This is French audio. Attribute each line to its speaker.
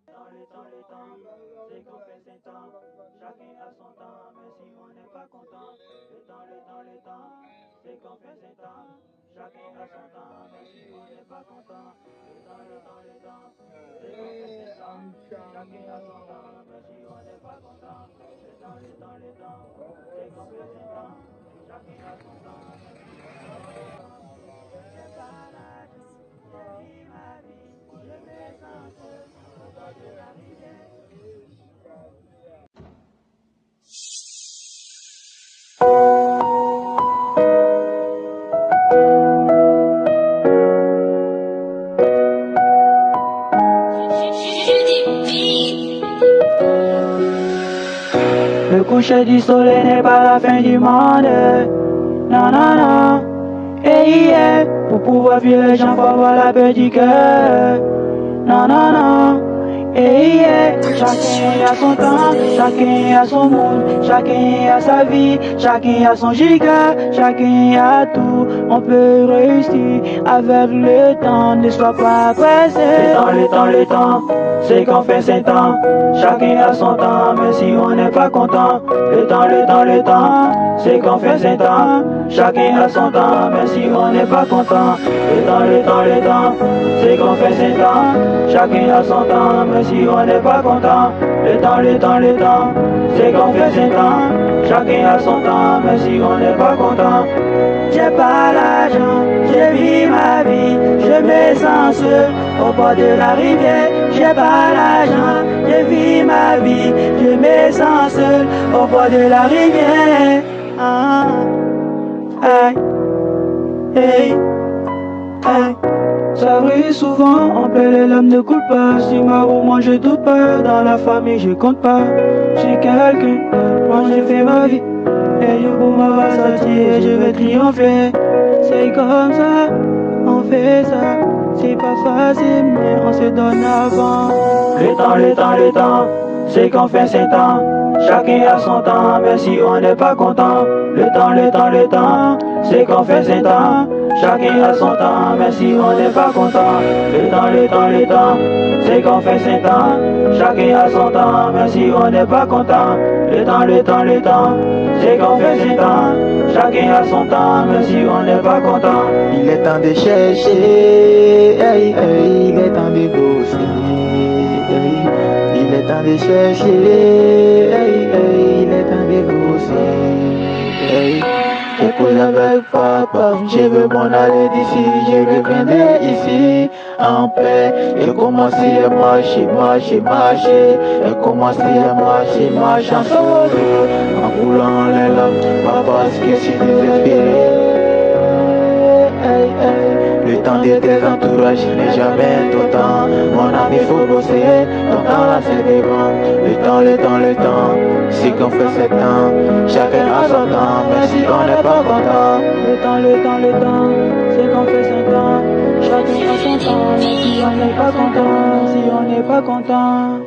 Speaker 1: le temps, c'est qu'on fait ses temps. Chacun a son temps, mais si on n'est pas content. Le temps, c'est qu'on fait ses temps. Chacun a son temps, mais si on n'est pas content. Le temps, c'est qu'on fait ses temps. Chacun a son temps, mais si on n'est pas content. Le temps, c'est qu'on fait ses temps. Chacun a son temps, mais si on n'est pas content. J'ai pas l'argent, je vis ma vie, je me sens seul, au bord de la rivière. Le coucher du soleil n'est pas la fin du monde. Non, non, non. Et hier, pour pouvoir vivre les gens, faut avoir la peur du cœur. Non, non, non. Et hier, chacun a son temps, chacun a son monde, chacun a sa vie, chacun a son giga, chacun a tout. On peut réussir avec le temps, ne sois pas pressé. Le temps, c'est qu'on fait ses temps. Chacun a son temps, mais si on n'est pas content. Le temps, c'est qu'on fait ses temps. Chacun a son temps, mais si on n'est pas content. Le temps, c'est qu'on fait ses temps. Chacun a son temps, mais si on n'est pas content. Le temps, c'est qu'on fait ses temps. Chacun a son temps, mais si on n'est pas content. J'ai pas l'argent, je vis ma vie, je me sens seul au bord de la rivière. J'ai pas l'argent, je vis ma vie, je me sens seul au bord de la rivière. Ah, aïe, hey, aïe. Ça brille souvent, on paie les lames ne coulent pas. Si ma roue, moi je doute pas. Dans la famille, je compte pas. J'ai quelqu'un, moi j'ai fait ma vie. Et je pour ma rassasier, je vais triompher. C'est comme ça, on fait ça. C'est pas facile, mais on se donne avant. Le temps, c'est qu'on fait ses temps. Chacun a son temps, mais si on n'est pas content. Le temps, c'est qu'on fait ses temps. Chacun a son temps, mais si on n'est pas content. Le temps, c'est qu'on fait ses temps. Chacun a son temps, mais si on n'est pas content. Le temps, c'est qu'on fait ses temps. Chacun a son temps, mais si on n'est pas content.
Speaker 2: Il est temps de chercher, hey, hey, il est temps de bosser, hey, il est temps de chercher, hey, hey, il est temps de bosser, hey. Je cause avec papa, je veux m'en aller d'ici, je reviendrai ici en paix. J'ai commencé à marcher, j'ai commencé à marcher en solo, en roulant les lampes, pas parce que je suis désespéré. Hey, hey. Le temps de tes entourages n'est jamais ton temps. Mon ami, faut bosser, ton temps là c'est des grands. Le temps, c'est qu'on fait ses temps. Chacun a son temps, mais si on n'est pas content.
Speaker 1: Le temps, c'est qu'on fait ses temps. Chacun a son temps, mais si on n'est pas content. Si on n'est pas content.